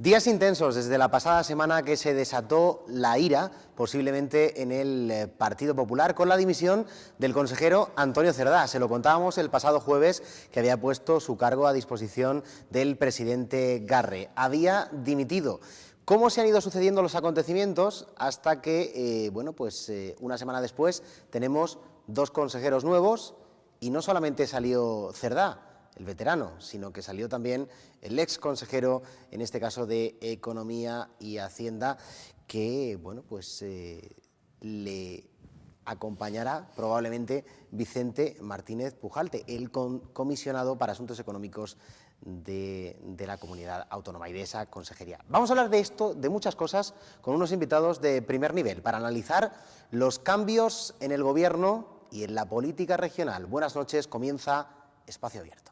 Días intensos desde la pasada semana que se desató la ira, posiblemente en el Partido Popular, con la dimisión del consejero Antonio Cerdá. Se lo contábamos el pasado jueves, que había puesto su cargo a disposición del presidente Garre. Había dimitido. ¿Cómo se han ido sucediendo los acontecimientos hasta que, una semana después, tenemos dos consejeros nuevos y no solamente salió Cerdá, el veterano, sino que salió también el ex consejero, en este caso de Economía y Hacienda, que le acompañará probablemente Vicente Martínez Pujalte, el comisionado para Asuntos Económicos de la Comunidad Autónoma y de esa consejería. Vamos a hablar de esto, de muchas cosas, con unos invitados de primer nivel para analizar los cambios en el Gobierno y en la política regional. Buenas noches, comienza Espacio Abierto.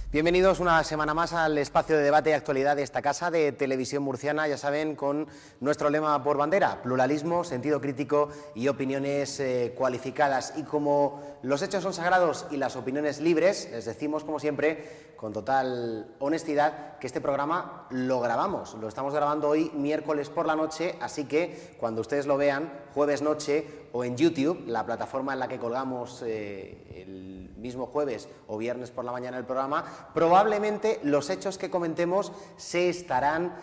Bienvenidos una semana más al espacio de debate y actualidad de esta casa de Televisión Murciana, ya saben, con nuestro lema por bandera: pluralismo, sentido crítico y opiniones cualificadas. Y como los hechos son sagrados y las opiniones libres, les decimos, como siempre, con total honestidad, que este programa lo grabamos. Lo estamos grabando hoy miércoles por la noche, así que cuando ustedes lo vean jueves noche o en YouTube, la plataforma en la que colgamos el mismo jueves o viernes por la mañana el programa, probablemente los hechos que comentemos se habrán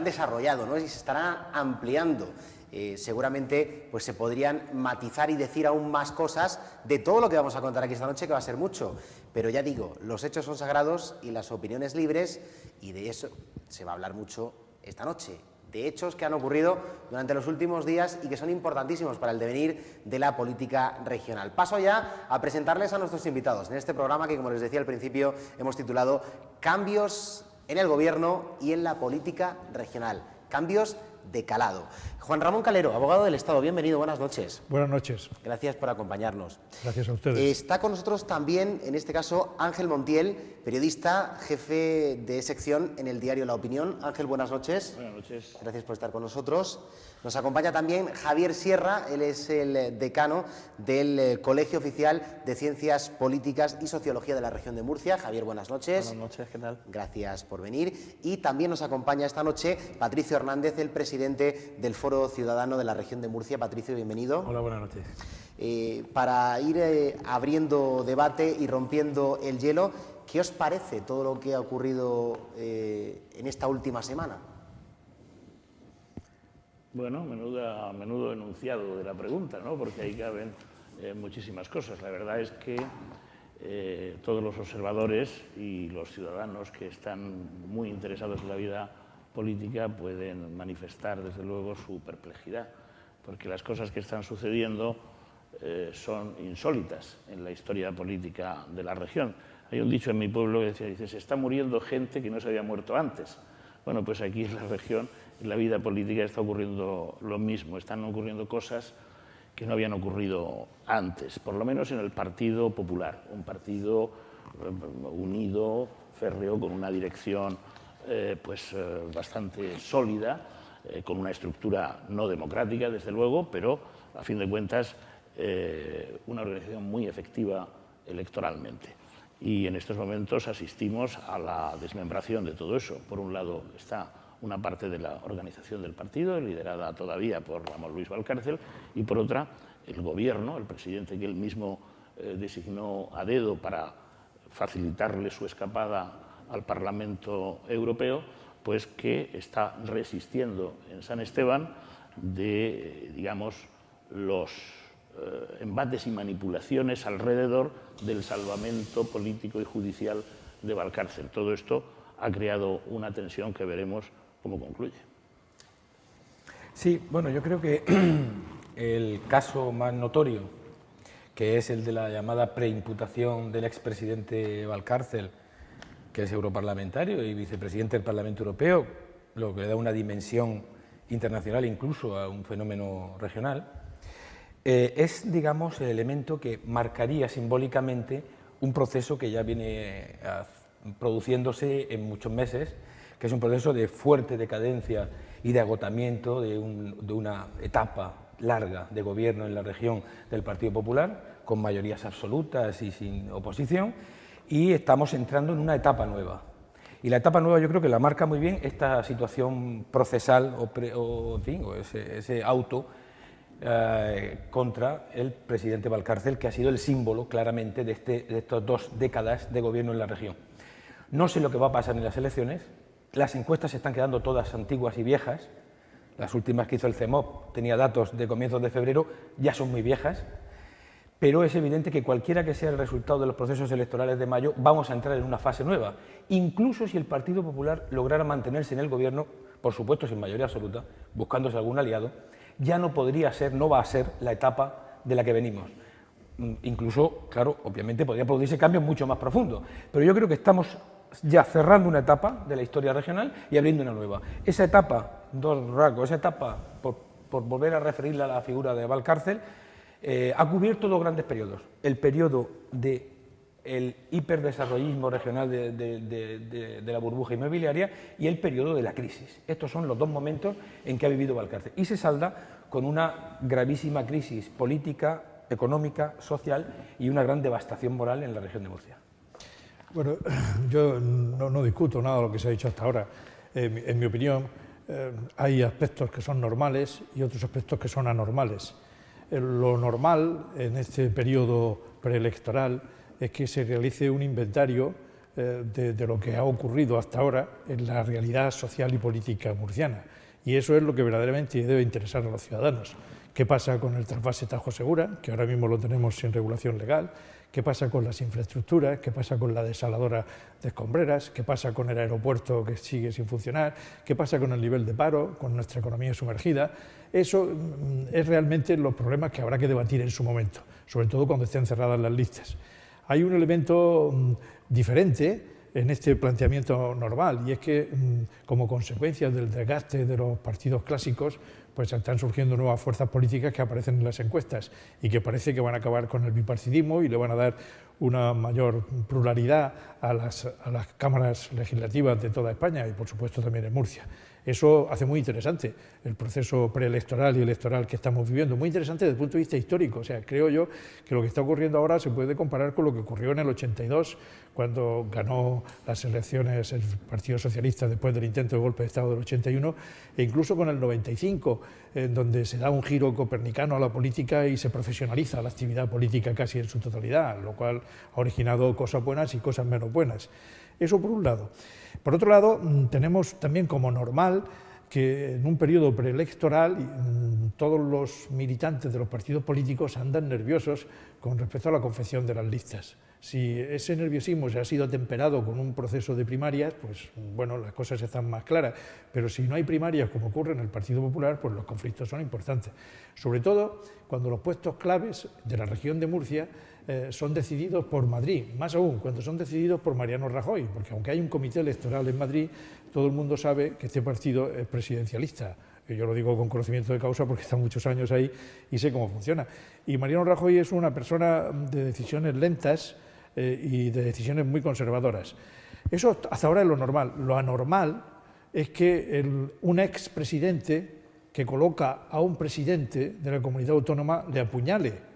desarrollado, ¿no? Y se estarán ampliando. Seguramente se podrían matizar y decir aún más cosas de todo lo que vamos a contar aquí esta noche, que va a ser mucho. Pero ya digo, los hechos son sagrados y las opiniones libres, y de eso se va a hablar mucho esta noche. De hechos que han ocurrido durante los últimos días y que son importantísimos para el devenir de la política regional. Paso ya a presentarles a nuestros invitados en este programa que, como les decía al principio, hemos titulado Cambios en el Gobierno y en la política regional. Cambios de calado. Juan Ramón Calero, abogado del Estado, bienvenido, buenas noches. Buenas noches. Gracias por acompañarnos. Gracias a ustedes. Está con nosotros también, en este caso, Ángel Montiel, periodista, jefe de sección en el diario La Opinión. Ángel, buenas noches. Buenas noches. Gracias por estar con nosotros. Nos acompaña también Javier Sierra, él es el decano del Colegio Oficial de Ciencias Políticas y Sociología de la región de Murcia. Javier, buenas noches. Buenas noches, ¿qué tal? Gracias por venir. Y también nos acompaña esta noche Patricio Hernández, el presidente del Foro Ciudadano de la región de Murcia. Patricio, bienvenido. Hola, buenas noches. Para ir abriendo debate y rompiendo el hielo, ¿qué os parece todo lo que ha ocurrido en esta última semana? Bueno, menudo enunciado de la pregunta, ¿no? Porque ahí caben muchísimas cosas. La verdad es que todos los observadores y los ciudadanos que están muy interesados en la vida política pueden manifestar, desde luego, su perplejidad, porque las cosas que están sucediendo son insólitas en la historia política de la región. Hay un dicho en mi pueblo que dice, se está muriendo gente que no se había muerto antes. Bueno, pues aquí en la región, en la vida política, está ocurriendo lo mismo. Están ocurriendo cosas que no habían ocurrido antes, por lo menos en el Partido Popular, un partido unido, férreo, con una dirección bastante sólida, con una estructura no democrática, desde luego, pero a fin de cuentas una organización muy efectiva electoralmente. Y en estos momentos asistimos a la desmembración de todo eso. Por un lado está una parte de la organización del partido, liderada todavía por Ramón Luis Valcárcel, y por otra el gobierno, el presidente que él mismo designó a dedo para facilitarle su escapada al Parlamento Europeo, pues que está resistiendo en San Esteban de, digamos, los embates y manipulaciones alrededor del salvamento político y judicial de Valcárcel. Todo esto ha creado una tensión que veremos cómo concluye. Sí, bueno, yo creo que el caso más notorio, que es el de la llamada preimputación del expresidente Valcárcel, que es europarlamentario y vicepresidente del Parlamento Europeo, lo que le da una dimensión internacional, incluso a un fenómeno regional, es, digamos, el elemento que marcaría simbólicamente un proceso que ya viene produciéndose en muchos meses, que es un proceso de fuerte decadencia y de agotamiento de una etapa larga de gobierno en la región del Partido Popular, con mayorías absolutas y sin oposición, y estamos entrando en una etapa nueva. Y la etapa nueva yo creo que la marca muy bien esta situación procesal o ese auto contra el presidente Valcárcel, que ha sido el símbolo claramente de estas 2 décadas de gobierno en la región. No sé lo que va a pasar en las elecciones, las encuestas se están quedando todas antiguas y viejas, las últimas que hizo el CEMOP tenía datos de comienzos de febrero, ya son muy viejas, pero es evidente que cualquiera que sea el resultado de los procesos electorales de mayo, vamos a entrar en una fase nueva, incluso si el Partido Popular lograra mantenerse en el gobierno, por supuesto sin mayoría absoluta, buscándose algún aliado, ya no podría ser, no va a ser la etapa de la que venimos. Incluso, claro, obviamente podría producirse cambios mucho más profundos, pero yo creo que estamos ya cerrando una etapa de la historia regional y abriendo una nueva. Esa etapa, 2 rasgos, esa etapa, por volver a referirla a la figura de Valcárcel, ha cubierto 2 grandes periodos. El periodo del hiperdesarrollismo regional de la burbuja inmobiliaria y el periodo de la crisis. Estos son los 2 momentos en que ha vivido Valcárcel. Y se salda con una gravísima crisis política, económica, social y una gran devastación moral en la región de Murcia. Bueno, yo no discuto nada de lo que se ha dicho hasta ahora. En mi opinión, hay aspectos que son normales y otros aspectos que son anormales. Lo normal en este periodo preelectoral es que se realice un inventario de lo que ha ocurrido hasta ahora en la realidad social y política murciana. Y eso es lo que verdaderamente debe interesar a los ciudadanos. ¿Qué pasa con el trasvase Tajo Segura, que ahora mismo lo tenemos sin regulación legal? ¿Qué pasa con las infraestructuras? ¿Qué pasa con la desaladora de Escombreras? ¿Qué pasa con el aeropuerto que sigue sin funcionar? ¿Qué pasa con el nivel de paro, con nuestra economía sumergida? Eso es realmente los problemas que habrá que debatir en su momento, sobre todo cuando estén cerradas las listas. Hay un elemento diferente en este planteamiento normal, y es que como consecuencia del desgaste de los partidos clásicos, pues están surgiendo nuevas fuerzas políticas que aparecen en las encuestas y que parece que van a acabar con el bipartidismo y le van a dar una mayor pluralidad a las cámaras legislativas de toda España y por supuesto también en Murcia. Eso hace muy interesante el proceso preelectoral y electoral que estamos viviendo, muy interesante desde el punto de vista histórico. O sea, creo yo que lo que está ocurriendo ahora se puede comparar con lo que ocurrió en el 82, cuando ganó las elecciones el Partido Socialista después del intento de golpe de Estado del 81, e incluso con el 95, en donde se da un giro copernicano a la política y se profesionaliza la actividad política casi en su totalidad, lo cual ha originado cosas buenas y cosas menos buenas. Eso por un lado. Por otro lado, tenemos también como normal que en un periodo preelectoral todos los militantes de los partidos políticos andan nerviosos con respecto a la confección de las listas. Si ese nerviosismo se ha sido atemperado con un proceso de primarias, pues bueno, las cosas están más claras, pero si no hay primarias como ocurre en el Partido Popular, pues los conflictos son importantes. Sobre todo cuando los puestos claves de la región de Murcia son decididos por Madrid, más aún cuando son decididos por Mariano Rajoy, porque aunque hay un comité electoral en Madrid, todo el mundo sabe que este partido es presidencialista. Yo lo digo con conocimiento de causa porque he estado muchos años ahí y sé cómo funciona. Y Mariano Rajoy es una persona de decisiones lentas y de decisiones muy conservadoras. Eso hasta ahora es lo normal. Lo anormal es que un expresidente que coloca a un presidente de la comunidad autónoma le apuñale.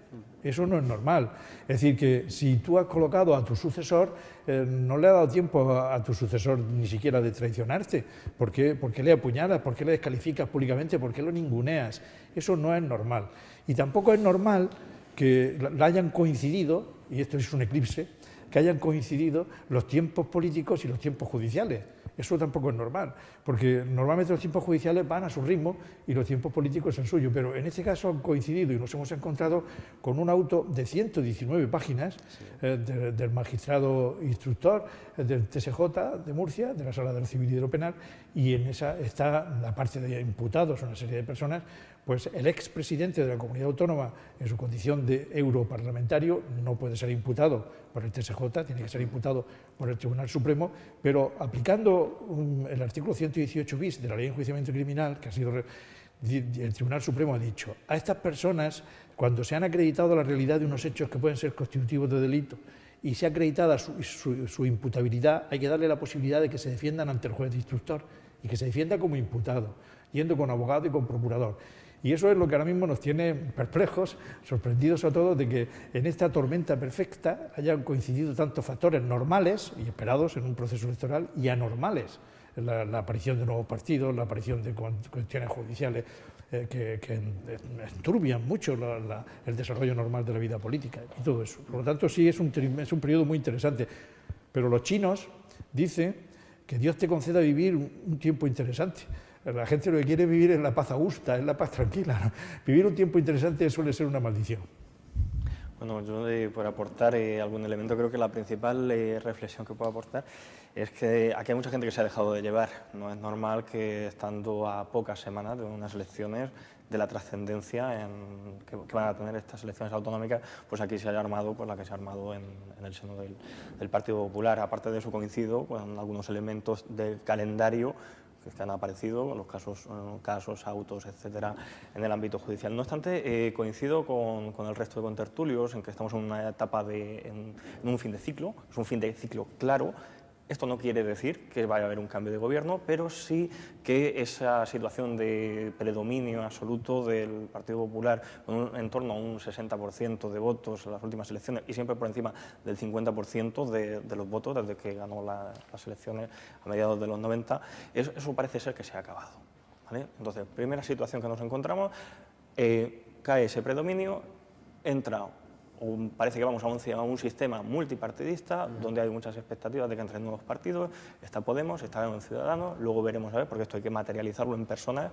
Eso no es normal. Es decir, que si tú has colocado a tu sucesor, no le ha dado tiempo a tu sucesor ni siquiera de traicionarte. ¿Por qué le apuñalas? ¿Por qué le descalificas públicamente? ¿Por qué lo ninguneas? Eso no es normal. Y tampoco es normal que hayan coincidido, y esto es un eclipse, que hayan coincidido los tiempos políticos y los tiempos judiciales. Eso tampoco es normal, porque normalmente los tiempos judiciales van a su ritmo y los tiempos políticos en suyo, pero en este caso han coincidido y nos hemos encontrado con un auto de 119 páginas del magistrado instructor del TSJ de Murcia, de la Sala del Civil y de lo Penal, y en esa está la parte de imputados, una serie de personas, pues el expresidente de la comunidad autónoma, en su condición de europarlamentario, no puede ser imputado por el TSJ, tiene que ser imputado por el Tribunal Supremo, pero aplicando el artículo 118 bis de la Ley de Enjuiciamiento Criminal, que ha sido el Tribunal Supremo ha dicho, a estas personas, cuando se han acreditado la realidad de unos hechos que pueden ser constitutivos de delito y se ha acreditada su imputabilidad, hay que darle la posibilidad de que se defiendan ante el juez instructor y que se defienda como imputado, yendo con abogado y con procurador. Y eso es lo que ahora mismo nos tiene perplejos, sorprendidos a todos de que en esta tormenta perfecta hayan coincidido tantos factores normales y esperados en un proceso electoral y anormales. La aparición de nuevos partidos, la aparición de cuestiones judiciales que enturbian mucho el desarrollo normal de la vida política y todo eso. Por lo tanto, sí es un periodo muy interesante. Pero los chinos dicen que Dios te conceda vivir un tiempo interesante. La gente lo que quiere vivir es la paz augusta, es la paz tranquila, ¿no? Vivir un tiempo interesante suele ser una maldición. Bueno, yo por aportar algún elemento, creo que la principal reflexión que puedo aportar es que aquí hay mucha gente que se ha dejado de llevar. No es normal que estando a pocas semanas de unas elecciones, de la trascendencia que van a tener estas elecciones autonómicas, pues aquí se haya armado pues la que se ha armado en el seno del Partido Popular. Aparte de eso, coincido con algunos elementos del calendario que han aparecido, los casos, autos, etcétera, en el ámbito judicial. No obstante, coincido con el resto de contertulios en que estamos en una etapa en un fin de ciclo, es un fin de ciclo claro. Esto no quiere decir que vaya a haber un cambio de gobierno, pero sí que esa situación de predominio absoluto del Partido Popular, en torno a un 60% de votos en las últimas elecciones y siempre por encima del 50% de los votos desde que ganó las elecciones a mediados de los 90, eso parece ser que se ha acabado, ¿vale? Entonces, primera situación que nos encontramos, cae ese predominio, entra parece que vamos a un sistema multipartidista donde hay muchas expectativas de que entren nuevos partidos. Está Podemos, está Ciudadanos, luego veremos a ver, porque esto hay que materializarlo en personas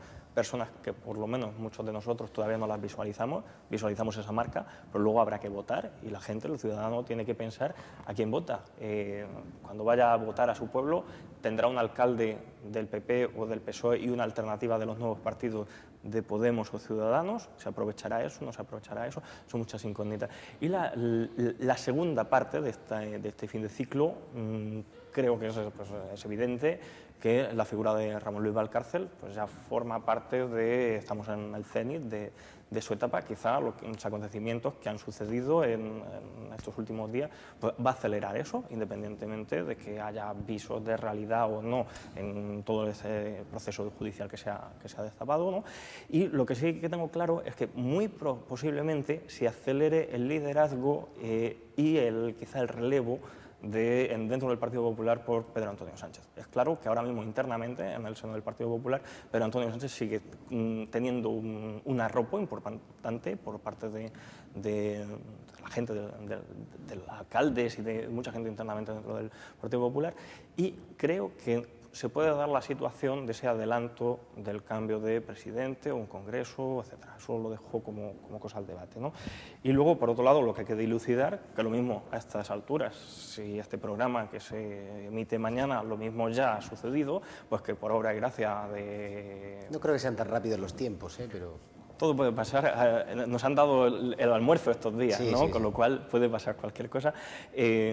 que por lo menos muchos de nosotros todavía no las visualizamos esa marca, pero luego habrá que votar y la gente, el ciudadano, tiene que pensar a quién vota. Cuando vaya a votar a su pueblo, tendrá un alcalde del PP o del PSOE y una alternativa de los nuevos partidos de Podemos o Ciudadanos. ¿Se aprovechará eso? ¿No se aprovechará eso? Son muchas incógnitas. Y la segunda parte de este fin de ciclo, creo que es evidente que la figura de Ramón Luis Valcárcel pues ya forma parte estamos en el cenit de su etapa. Quizá los acontecimientos que han sucedido en estos últimos días pues va a acelerar eso, independientemente de que haya visos de realidad o no en todo ese proceso judicial que se ha destapado, ¿no? Y lo que sí que tengo claro es que muy posiblemente se acelere el liderazgo y quizá el relevo dentro del Partido Popular por Pedro Antonio Sánchez. Es claro que ahora mismo internamente en el seno del Partido Popular Pedro Antonio Sánchez sigue teniendo un arropo importante por parte de la gente, de los alcaldes y de mucha gente internamente dentro del Partido Popular, y creo que se puede dar la situación de ese adelanto del cambio de presidente o un congreso, etcétera. Eso lo dejo como cosa al debate, ¿no? Y luego, por otro lado, lo que hay que dilucidar, que lo mismo a estas alturas, si este programa que se emite mañana, lo mismo ya ha sucedido, pues que por obra y gracia de... No creo que sean tan rápidos los tiempos, pero... Todo puede pasar. Nos han dado el almuerzo estos días, sí, ¿no? Sí, Con lo cual puede pasar cualquier cosa.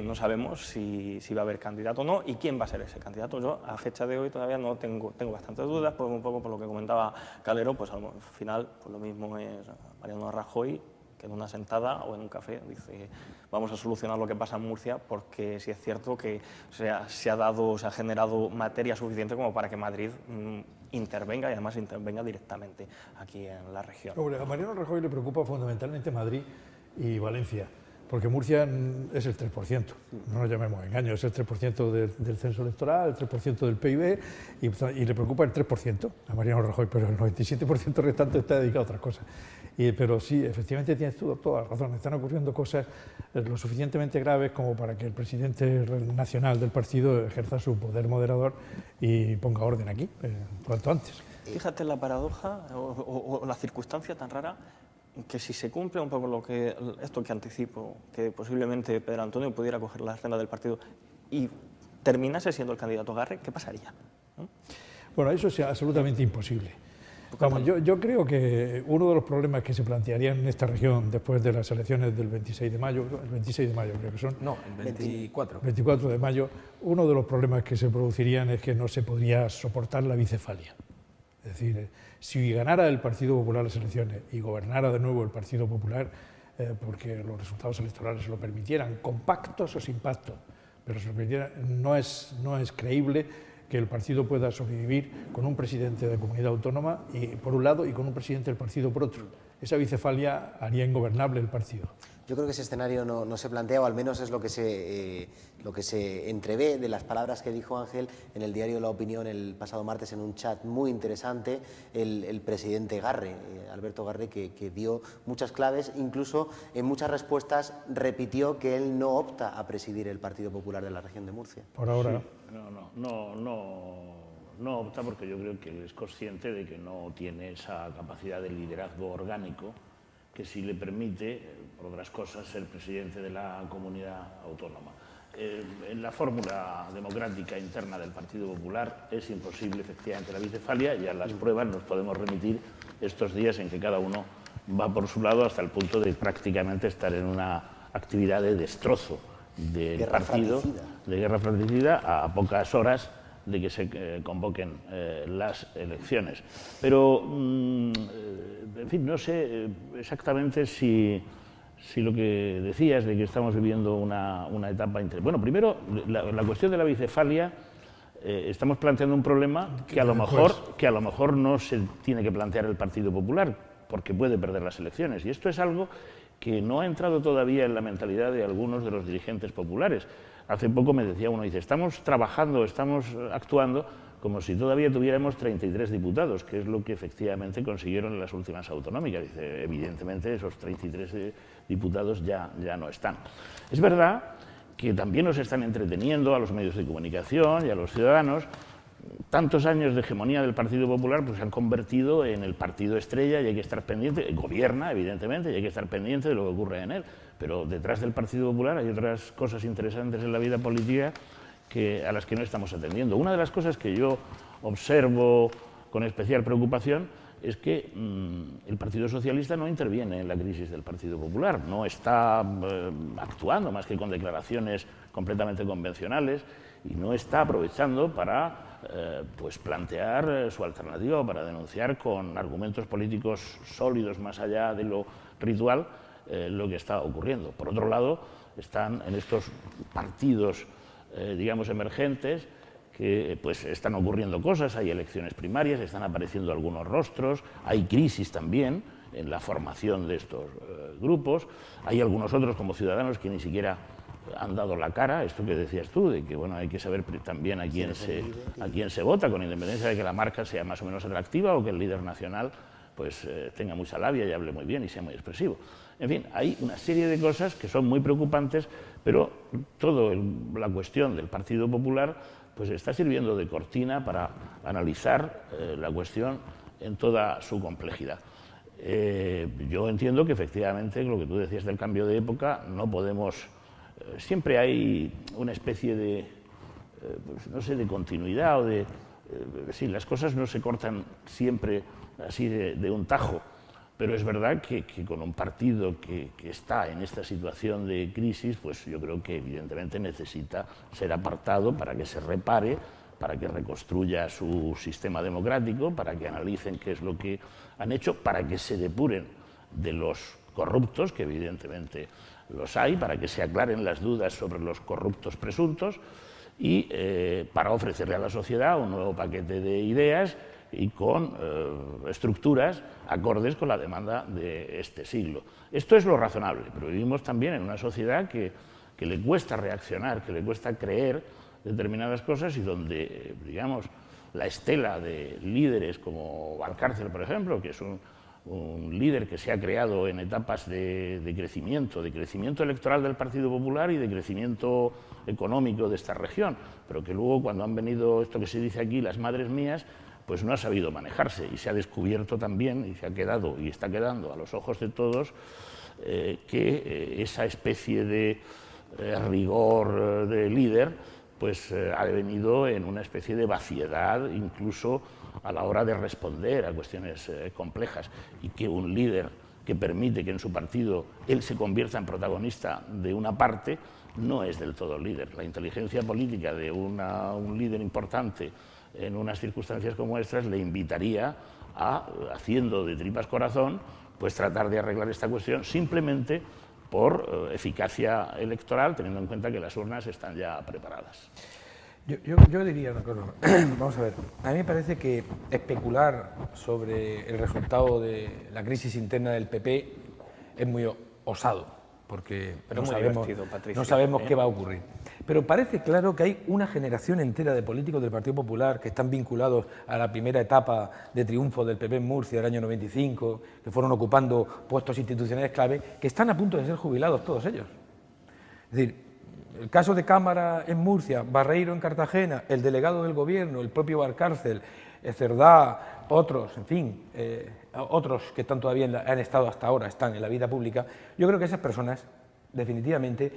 No sabemos si va a haber candidato o no y quién va a ser ese candidato. Yo, a fecha de hoy, todavía no tengo bastantes dudas, pues un poco por lo que comentaba Calero, pues al final pues lo mismo es Mariano Rajoy, que en una sentada o en un café dice vamos a solucionar lo que pasa en Murcia, porque sí es cierto que se ha generado materia suficiente como para que Madrid intervenga, y además intervenga directamente aquí en la región. A Mariano Rajoy le preocupa fundamentalmente Madrid y Valencia, porque Murcia es el 3%, no nos llamemos engaño, es el 3% del censo electoral, el 3% del PIB, y le preocupa el 3% a Mariano Rajoy, pero el 97% restante está dedicado a otras cosas. Pero sí, efectivamente tienes toda la razón, están ocurriendo cosas lo suficientemente graves como para que el presidente nacional del partido ejerza su poder moderador y ponga orden aquí, cuanto antes. Fíjate la paradoja o la circunstancia tan rara, que si se cumple un poco esto que anticipo, que posiblemente Pedro Antonio pudiera coger la agenda del partido y terminase siendo el candidato Garre, ¿qué pasaría? ¿No? Bueno, eso es absolutamente imposible. Vamos, yo creo que uno de los problemas que se plantearían en esta región después de las elecciones del 26 de mayo, el 26 de mayo creo que son. No, el 24. 24 de mayo, uno de los problemas que se producirían es que no se podría soportar la bicefalia. Es decir, si ganara el Partido Popular las elecciones y gobernara de nuevo el Partido Popular, porque los resultados electorales se lo permitieran, con pactos o sin pactos, pero se lo permitieran, no es creíble que el partido pueda sobrevivir con un presidente de comunidad autónoma por un lado y con un presidente del partido por otro. Esa bicefalia haría ingobernable el partido. Yo creo que ese escenario no se plantea, o al menos es lo que se entrevé de las palabras que dijo Ángel en el diario La Opinión el pasado martes en un chat muy interesante, el presidente Garre, Alberto Garre, que dio muchas claves, incluso en muchas respuestas repitió que él no opta a presidir el Partido Popular de la región de Murcia. Por ahora. Sí, no opta porque yo creo que él es consciente de que no tiene esa capacidad de liderazgo orgánico que sí le permite, por otras cosas, ser presidente de la comunidad autónoma. En la fórmula democrática interna del Partido Popular es imposible, efectivamente, la bicefalia, y a las pruebas nos podemos remitir estos días en que cada uno va por su lado hasta el punto de prácticamente estar en una actividad de destrozo del partido, de guerra fratricida, a pocas horas de que se convoquen las elecciones. Pero, en fin, no sé exactamente si lo que decías de que estamos viviendo una etapa interesante. Bueno, primero, la cuestión de la bicefalia, estamos planteando un problema que a lo mejor no se tiene que plantear el Partido Popular, porque puede perder las elecciones. Y esto es algo que no ha entrado todavía en la mentalidad de algunos de los dirigentes populares. Hace poco me decía uno, dice, estamos trabajando, estamos actuando como si todavía tuviéramos 33 diputados, que es lo que efectivamente consiguieron en las últimas autonómicas. Dice, evidentemente esos 33 diputados ya no están. Es verdad que también nos están entreteniendo a los medios de comunicación y a los ciudadanos. Tantos años de hegemonía del Partido Popular pues se han convertido en el partido estrella y hay que estar pendiente, gobierna evidentemente y hay que estar pendiente de lo que ocurre en él, pero detrás del Partido Popular hay otras cosas interesantes en la vida política a las que no estamos atendiendo. Una de las cosas que yo observo con especial preocupación es que el Partido Socialista no interviene en la crisis del Partido Popular, no está actuando más que con declaraciones completamente convencionales y no está aprovechando para pues plantear su alternativa o para denunciar con argumentos políticos sólidos más allá de lo ritual lo que está ocurriendo. Por otro lado, están en estos partidos, digamos, emergentes, que pues están ocurriendo cosas, hay elecciones primarias, están apareciendo algunos rostros, hay crisis también en la formación de estos grupos, hay algunos otros como Ciudadanos que ni siquiera han dado la cara, esto que decías tú, de que bueno, hay que saber también a quién se vota, con independencia de que la marca sea más o menos atractiva o que el líder nacional pues tenga mucha labia y hable muy bien y sea muy expresivo. En fin, hay una serie de cosas que son muy preocupantes, pero toda la cuestión del Partido Popular pues está sirviendo de cortina para analizar la cuestión en toda su complejidad. Yo entiendo que efectivamente lo que tú decías del cambio de época no podemos... siempre hay una especie de, pues, no sé, de continuidad o de... sí, las cosas no se cortan siempre así de un tajo, pero es verdad que con un partido que está en esta situación de crisis, pues yo creo que evidentemente necesita ser apartado para que se repare, para que reconstruya su sistema democrático, para que analicen qué es lo que han hecho, para que se depuren de los corruptos, que evidentemente los hay, para que se aclaren las dudas sobre los corruptos presuntos y para ofrecerle a la sociedad un nuevo paquete de ideas y con estructuras acordes con la demanda de este siglo. Esto es lo razonable, pero vivimos también en una sociedad que le cuesta reaccionar, que le cuesta creer determinadas cosas y donde, digamos, la estela de líderes como Valcárcel, por ejemplo, que es un líder que se ha creado en etapas de crecimiento electoral del Partido Popular y de crecimiento económico de esta región, pero que luego cuando han venido, esto que se dice aquí, las madres mías, pues no ha sabido manejarse y se ha descubierto también, y se ha quedado y está quedando a los ojos de todos, que esa especie de rigor de líder pues ha devenido en una especie de vaciedad, incluso a la hora de responder a cuestiones complejas, y que un líder que permite que en su partido él se convierta en protagonista de una parte no es del todo líder. La inteligencia política de un líder importante en unas circunstancias como estas le invitaría a, haciendo de tripas corazón, pues tratar de arreglar esta cuestión simplemente por eficacia electoral, teniendo en cuenta que las urnas están ya preparadas. Yo diría una cosa. Vamos a ver, a mí me parece que especular sobre el resultado de la crisis interna del PP es muy osado, porque Pero no muy sabemos, divertido, Patricio, no sabemos qué va a ocurrir. Pero parece claro que hay una generación entera de políticos del Partido Popular que están vinculados a la primera etapa de triunfo del PP en Murcia del año 95, que fueron ocupando puestos institucionales clave, que están a punto de ser jubilados todos ellos. Es decir, el caso de Cámara en Murcia, Barreiro en Cartagena, el delegado del Gobierno, el propio Valcárcel, Cerdá, otros, en fin, otros que están todavía han estado hasta ahora, están en la vida pública. Yo creo que esas personas definitivamente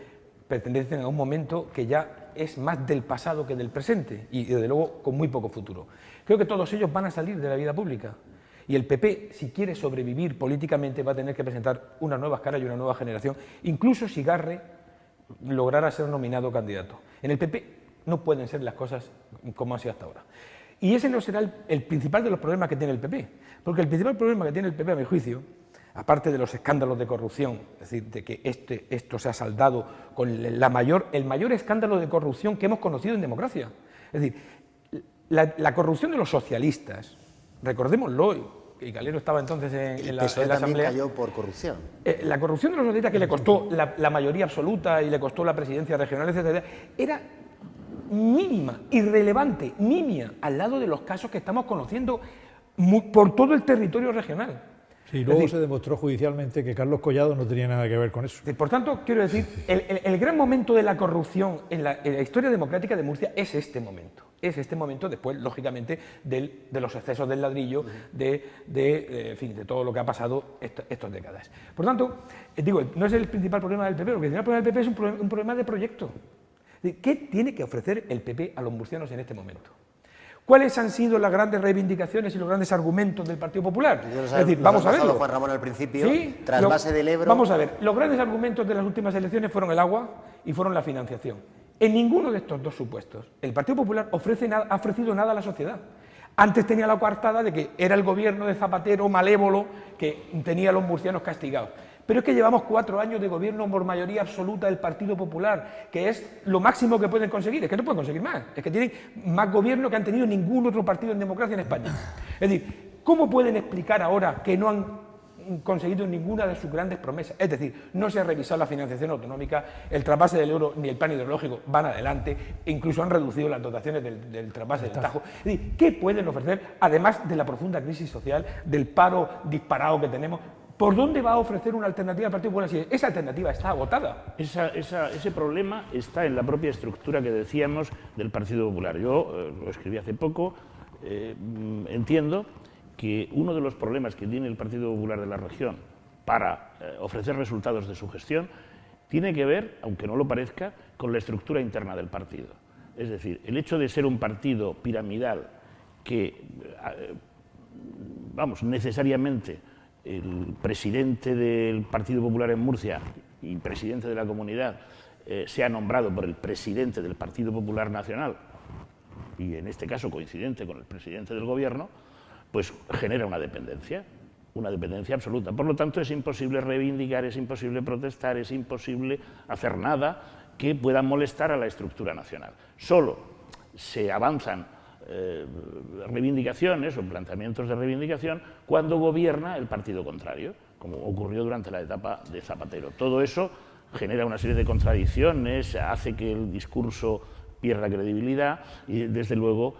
pertenecen a un momento que ya es más del pasado que del presente y desde luego con muy poco futuro. Creo que todos ellos van a salir de la vida pública y el PP, si quiere sobrevivir políticamente, va a tener que presentar unas nuevas caras y una nueva generación, incluso si Garre lograra ser nominado candidato. En el PP no pueden ser las cosas como han sido hasta ahora. Y ese no será el principal de los problemas que tiene el PP, porque el principal problema que tiene el PP, a mi juicio, aparte de los escándalos de corrupción, es decir, de que esto se ha saldado con el mayor escándalo de corrupción que hemos conocido en democracia. Es decir, la corrupción de los socialistas, recordémoslo, y Calero estaba entonces en la Asamblea. También cayó por corrupción. La corrupción de los socialistas, que le costó la mayoría absoluta y le costó la presidencia regional, etc., era mínima, irrelevante, nimia, al lado de los casos que estamos conociendo por todo el territorio regional. Sí, luego se demostró judicialmente que Carlos Collado no tenía nada que ver con eso. Por tanto, quiero decir, el gran momento de la corrupción en la historia democrática de Murcia es este momento. Es este momento después, lógicamente, de los excesos del ladrillo, en fin, de todo lo que ha pasado estas décadas. Por tanto, digo, no es el principal problema del PP, porque el principal problema del PP es un problema de proyecto. ¿Qué tiene que ofrecer el PP a los murcianos en este momento? ¿Cuáles han sido las grandes reivindicaciones y los grandes argumentos del Partido Popular? Es decir, vamos a verlo. Juan Ramón al principio, ¿Sí? trasvase del Ebro. Vamos a ver, los grandes argumentos de las últimas elecciones fueron el agua y fueron la financiación. En ninguno de estos dos supuestos el Partido Popular ha ofrecido nada a la sociedad. Antes tenía la coartada de que era el gobierno de Zapatero malévolo que tenía a los murcianos castigados. Pero es que llevamos 4 años de gobierno por mayoría absoluta del Partido Popular, que es lo máximo que pueden conseguir. Es que no pueden conseguir más. Es que tienen más gobierno que han tenido ningún otro partido en democracia en España. Es decir, ¿cómo pueden explicar ahora que no han conseguido ninguna de sus grandes promesas? Es decir, no se ha revisado la financiación autonómica, el trasvase del euro ni el plan hidrológico van adelante, e incluso han reducido las dotaciones del trasvase del Tajo. Es decir, ¿qué pueden ofrecer, además de la profunda crisis social, del paro disparado que tenemos? ¿Por dónde va a ofrecer una alternativa al Partido Popular si esa alternativa está agotada? Ese problema está en la propia estructura que decíamos del Partido Popular. Yo lo escribí hace poco, entiendo que uno de los problemas que tiene el Partido Popular de la región para ofrecer resultados de su gestión tiene que ver, aunque no lo parezca, con la estructura interna del partido. Es decir, el hecho de ser un partido piramidal que, necesariamente el presidente del Partido Popular en Murcia y presidente de la comunidad sea nombrado por el presidente del Partido Popular Nacional, y en este caso coincidente con el presidente del Gobierno, pues genera una dependencia absoluta. Por lo tanto, es imposible reivindicar, es imposible protestar, es imposible hacer nada que pueda molestar a la estructura nacional. Solo se avanzan reivindicaciones o planteamientos de reivindicación cuando gobierna el partido contrario, como ocurrió durante la etapa de Zapatero. Todo eso genera una serie de contradicciones, hace que el discurso pierda credibilidad y, desde luego,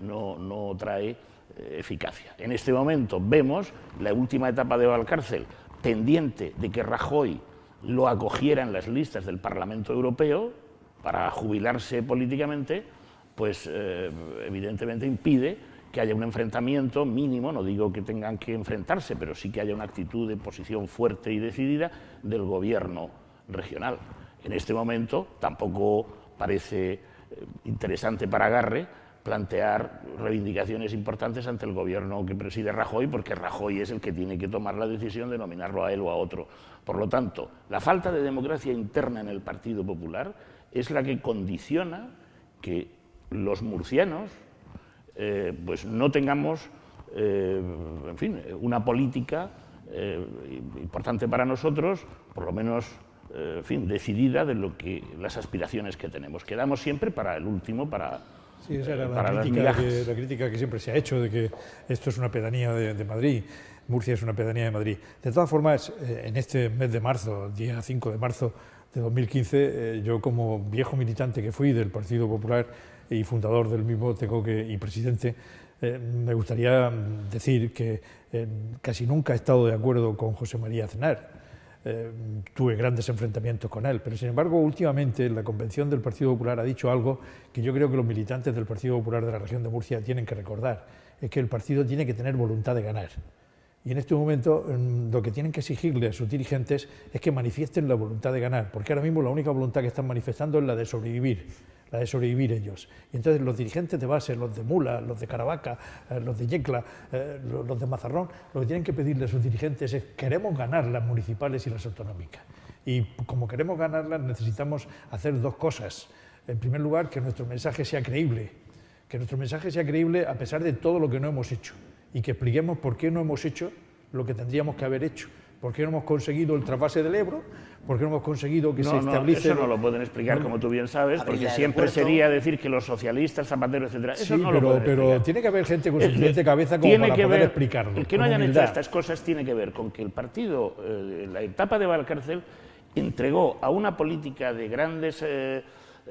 no trae eficacia. En este momento vemos la última etapa de Valcárcel pendiente de que Rajoy lo acogiera en las listas del Parlamento Europeo para jubilarse políticamente, pues evidentemente impide que haya un enfrentamiento mínimo, no digo que tengan que enfrentarse, pero sí que haya una actitud de posición fuerte y decidida del gobierno regional. En este momento tampoco parece interesante para agarre plantear reivindicaciones importantes ante el gobierno que preside Rajoy, porque Rajoy es el que tiene que tomar la decisión de nominarlo a él o a otro. Por lo tanto, la falta de democracia interna en el Partido Popular es la que condiciona que los murcianos pues no tengamos en fin, una política importante para nosotros, por lo menos en fin, decidida de lo que las aspiraciones que tenemos. Quedamos siempre para el último, para sí, esa era para la crítica que siempre se ha hecho de que esto es una pedanía de Madrid, Murcia es una pedanía de Madrid. De todas formas, en este mes de marzo, día 5 de marzo de 2015, yo como viejo militante que fui del Partido Popular y fundador del mismo y presidente, me gustaría decir que casi nunca he estado de acuerdo con José María Aznar. Tuve grandes enfrentamientos con él, pero sin embargo últimamente la convención del Partido Popular ha dicho algo que yo creo que los militantes del Partido Popular de la región de Murcia tienen que recordar, es que el partido tiene que tener voluntad de ganar. Y en este momento lo que tienen que exigirle a sus dirigentes es que manifiesten la voluntad de ganar, porque ahora mismo la única voluntad que están manifestando es la de sobrevivir ellos. Y entonces los dirigentes de base, los de Mula, los de Caravaca, los de Yecla, los de Mazarrón, lo que tienen que pedirle a sus dirigentes es: queremos ganar las municipales y las autonómicas. Y como queremos ganarlas necesitamos hacer dos cosas. En primer lugar, que nuestro mensaje sea creíble, a pesar de todo lo que no hemos hecho, y que expliquemos por qué no hemos hecho lo que tendríamos que haber hecho. ¿Por qué no hemos conseguido el trasvase del Ebro? ¿Por qué no hemos conseguido que se establece...? Eso no lo pueden explicar, como tú bien sabes, porque siempre sería decir que los socialistas, Zapatero, etcétera, eso no lo pueden explicar. Pero tiene que haber gente con suficiente cabeza como para poder explicarlo. El que no hayan hecho estas cosas tiene que ver con que el partido, la etapa de Valcárcel, entregó a una política de grandes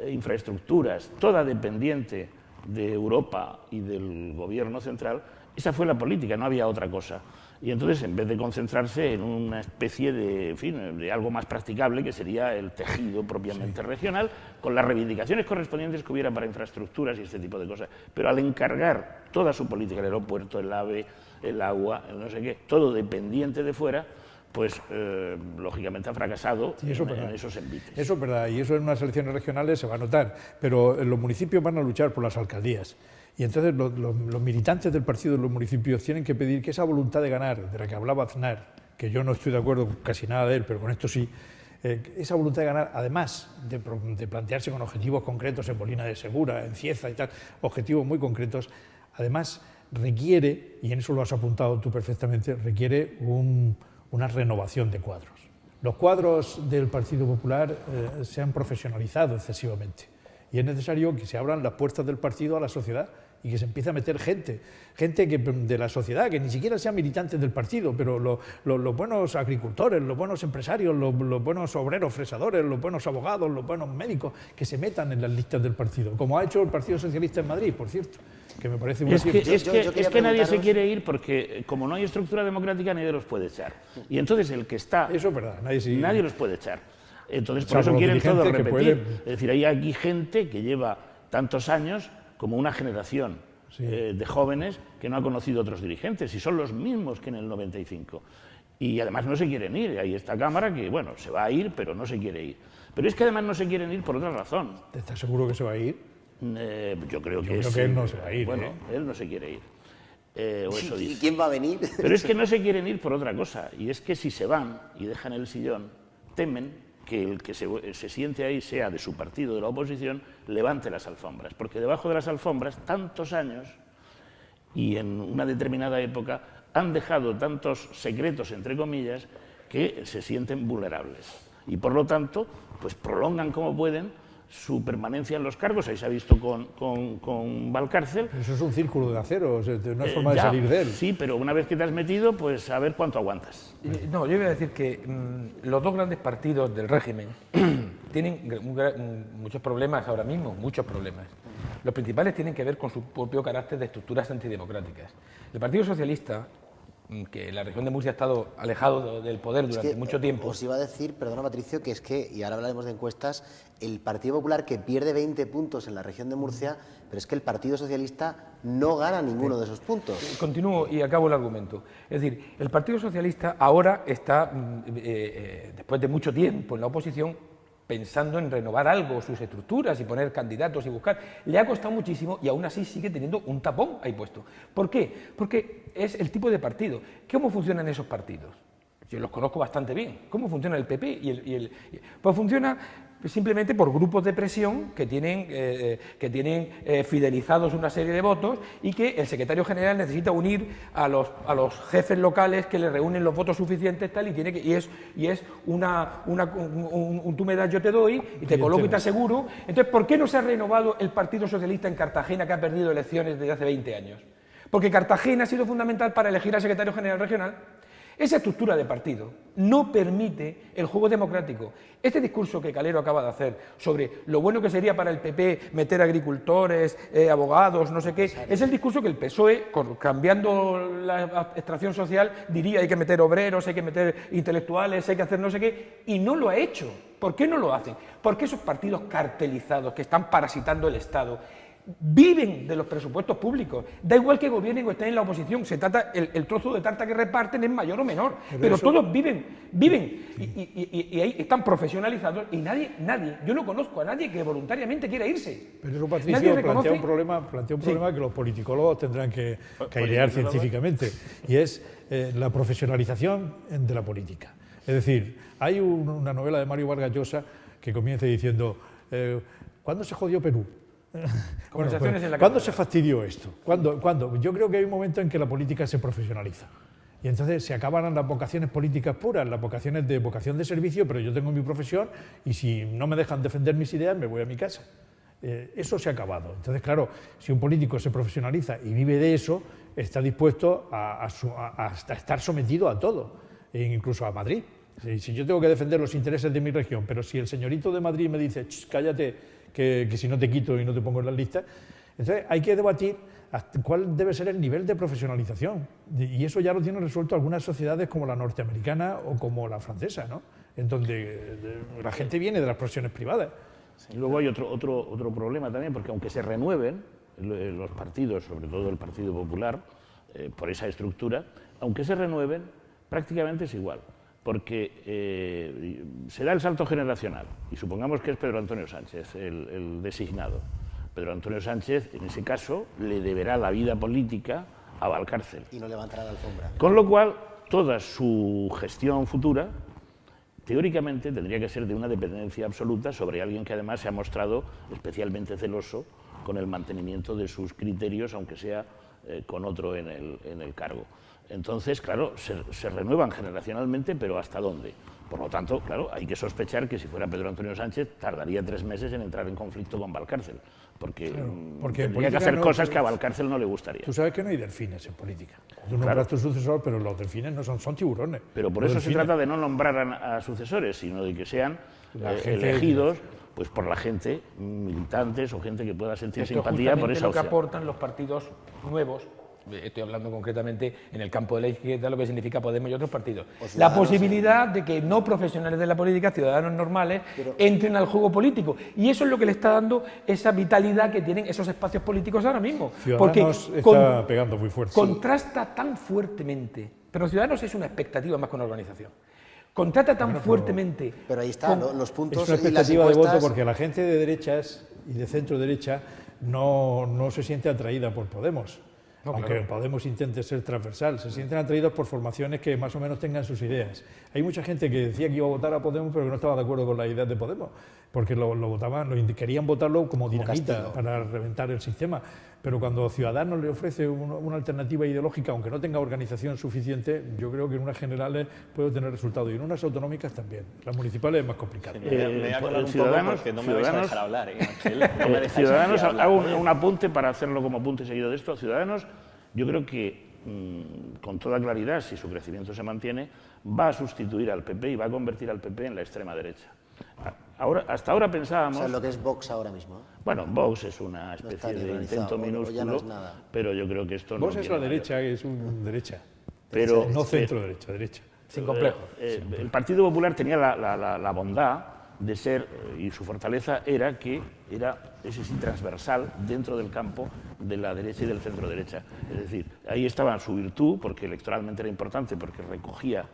infraestructuras, toda dependiente de Europa y del gobierno central. Esa fue la política, no había otra cosa. Y entonces, en vez de concentrarse en una especie de, en fin, de algo más practicable, que sería el tejido propiamente regional, con las reivindicaciones correspondientes que hubiera para infraestructuras y este tipo de cosas. Pero al encargar toda su política, el aeropuerto, el AVE, el agua, el no sé qué, todo dependiente de fuera, pues lógicamente ha fracasado en esos envites. Eso es verdad, y eso en unas elecciones regionales se va a notar, pero los municipios van a luchar por las alcaldías. Y entonces los militantes del partido de los municipios tienen que pedir que esa voluntad de ganar, de la que hablaba Aznar, que yo no estoy de acuerdo con casi nada de él, pero con esto sí, esa voluntad de ganar, además de plantearse con objetivos concretos en Molina de Segura, en Cieza y tal, objetivos muy concretos, además requiere, y en eso lo has apuntado tú perfectamente, requiere una renovación de cuadros. Los cuadros del Partido Popular se han profesionalizado excesivamente y es necesario que se abran las puertas del partido a la sociedad y que se empiece a meter gente de la sociedad, que ni siquiera sean militantes del partido, pero los buenos agricultores, los buenos empresarios, los buenos obreros fresadores, los buenos abogados, los buenos médicos, que se metan en las listas del partido, como ha hecho el Partido Socialista en Madrid, por cierto, que me parece muy cierto. Es que nadie se quiere ir porque, como no hay estructura democrática, nadie los puede echar. Y entonces el que está... Eso es verdad, nadie los puede echar. Entonces, por eso quieren todos repetir. Es decir, hay aquí gente que lleva tantos años como una generación de jóvenes que no ha conocido otros dirigentes y son los mismos que en el 95. Y además no se quieren ir. Hay esta Cámara que, bueno, se va a ir, pero no se quiere ir. Pero es que además no se quieren ir por otra razón. ¿Estás seguro que se va a ir? Yo creo que él no se va a ir. Bueno, él no se quiere ir. O eso dice. ¿Y quién va a venir? Pero es que no se quieren ir por otra cosa. Y es que si se van y dejan el sillón, temen que el que se siente ahí, sea de su partido, de la oposición, levante las alfombras. Porque debajo de las alfombras, tantos años, y en una determinada época, han dejado tantos secretos, entre comillas, que se sienten vulnerables. Y por lo tanto, pues prolongan como pueden su permanencia en los cargos. Ahí se ha visto con Valcárcel. Eso es un círculo de acero, no es forma de salir de él. Sí, pero una vez que te has metido, pues a ver cuánto aguantas. No, yo iba a decir que los dos grandes partidos del régimen tienen muchos problemas ahora mismo, muchos problemas. Los principales tienen que ver con su propio carácter de estructuras antidemocráticas. El Partido Socialista, que la región de Murcia ha estado alejado del poder durante mucho tiempo. Os iba a decir, perdona Patricio, que es que, y ahora hablaremos de encuestas, el Partido Popular que pierde 20 puntos en la región de Murcia, pero es que el Partido Socialista no gana ninguno de esos puntos. Continúo y acabo el argumento. Es decir, el Partido Socialista ahora está, después de mucho tiempo en la oposición, pensando en renovar algo, sus estructuras y poner candidatos y buscar. Le ha costado muchísimo y aún así sigue teniendo un tapón ahí puesto. ¿Por qué? Porque es el tipo de partido. ¿Cómo funcionan esos partidos? Yo los conozco bastante bien. ¿Cómo funciona el PP? Pues funciona simplemente por grupos de presión que tienen fidelizados una serie de votos y que el secretario general necesita unir a los jefes locales que le reúnen los votos suficientes tal, y es un tú me das, yo te doy, y te coloco y te aseguro. Entonces, ¿por qué no se ha renovado el Partido Socialista en Cartagena, que ha perdido elecciones desde hace 20 años? Porque Cartagena ha sido fundamental para elegir al secretario general regional. Esa estructura de partido no permite el juego democrático. Este discurso que Calero acaba de hacer sobre lo bueno que sería para el PP meter agricultores, abogados, no sé qué, es el discurso que el PSOE, cambiando la extracción social, diría hay que meter obreros, hay que meter intelectuales, hay que hacer no sé qué, y no lo ha hecho. ¿Por qué no lo hacen? Porque esos partidos cartelizados que están parasitando el Estado viven de los presupuestos públicos. Da igual que gobiernen o estén en la oposición, se trata, el trozo de tarta que reparten es mayor o menor, pero todos viven y ahí están profesionalizados y nadie, yo no conozco a nadie que voluntariamente quiera irse. Pero eso, Patricio, plantea un problema que los politicólogos tendrán que airear científicamente, y es la profesionalización de la política. Es decir, hay una novela de Mario Vargas Llosa que comienza diciendo ¿cuándo se jodió Perú? Bueno, pues, ¿cuándo se fastidió esto? ¿Cuándo? Yo creo que hay un momento en que la política se profesionaliza. Y entonces se acaban las vocaciones políticas puras, las vocaciones de vocación de servicio, pero yo tengo mi profesión y si no me dejan defender mis ideas, me voy a mi casa. Eso se ha acabado. Entonces, claro, si un político se profesionaliza y vive de eso, está dispuesto a estar sometido a todo, e incluso a Madrid. Si yo tengo que defender los intereses de mi región, pero si el señorito de Madrid me dice, cállate, que si no te quito y no te pongo en las listas, entonces hay que debatir cuál debe ser el nivel de profesionalización. Y eso ya lo tienen resuelto algunas sociedades como la norteamericana o como la francesa, ¿no? En donde la gente viene de las profesiones privadas. Y luego hay otro problema también, porque aunque se renueven los partidos, sobre todo el Partido Popular, por esa estructura, aunque se renueven, prácticamente es igual. Porque se da el salto generacional, y supongamos que es Pedro Antonio Sánchez el designado. Pedro Antonio Sánchez, en ese caso, le deberá la vida política a Valcárcel. Y no levantará la alfombra. Con lo cual, toda su gestión futura, teóricamente, tendría que ser de una dependencia absoluta sobre alguien que además se ha mostrado especialmente celoso con el mantenimiento de sus criterios, aunque sea con otro en el cargo. Entonces, claro, se renuevan generacionalmente, pero ¿hasta dónde? Por lo tanto, claro, hay que sospechar que si fuera Pedro Antonio Sánchez tardaría 3 meses en entrar en conflicto con Valcárcel, porque tendría que hacer cosas que a Valcárcel no le gustaría. Tú sabes que no hay delfines en política. Tú nombras tu sucesor, pero los delfines no son tiburones. Pero por eso se trata de no nombrar a sucesores, sino de que sean elegidos pues por la gente, militantes o gente que pueda sentir simpatía por esa opción. Lo que aportan los partidos nuevos. Estoy hablando concretamente en el campo de la izquierda, lo que significa Podemos y otros partidos. La posibilidad de que no profesionales de la política, ciudadanos normales, entren al juego político. Y eso es lo que le está dando esa vitalidad que tienen esos espacios políticos ahora mismo. Ciudadanos está pegando muy fuerte. Contrasta tan fuertemente, pero Ciudadanos es una expectativa más que una organización. Contrata tan fuertemente. Pero ahí están los puntos. Es una expectativa de voto porque la gente de derechas y de centro derecha no se siente atraída por Podemos. No, aunque claro. Podemos intente ser transversal, se sienten atraídos por formaciones que más o menos tengan sus ideas. Hay mucha gente que decía que iba a votar a Podemos, pero que no estaba de acuerdo con las ideas de Podemos, porque querían votarlo como dinamita para reventar el sistema. Pero cuando Ciudadanos le ofrece una alternativa ideológica, aunque no tenga organización suficiente, yo creo que en unas generales puede tener resultados y en unas autonómicas también. Las municipales es más complicado. Me voy a colar un poco porque no me vais a dejar hablar. Ciudadanos, hago un apunte para hacerlo como apunte seguido de esto. Ciudadanos, yo creo que con toda claridad, si su crecimiento se mantiene, va a sustituir al PP y va a convertir al PP en la extrema derecha. Hasta ahora pensábamos... O sea, lo que es Vox ahora mismo. Bueno, Vox es una especie de intento minúsculo, pero yo creo que esto no... Vox es la derecha, es un derecha. Pero, no centro derecha, derecha. Sin complejo. El Partido Popular tenía la bondad de ser, y su fortaleza era que era, ese sí, transversal dentro del campo de la derecha y del centro derecha. Es decir, ahí estaba su virtud, porque electoralmente era importante, porque recogía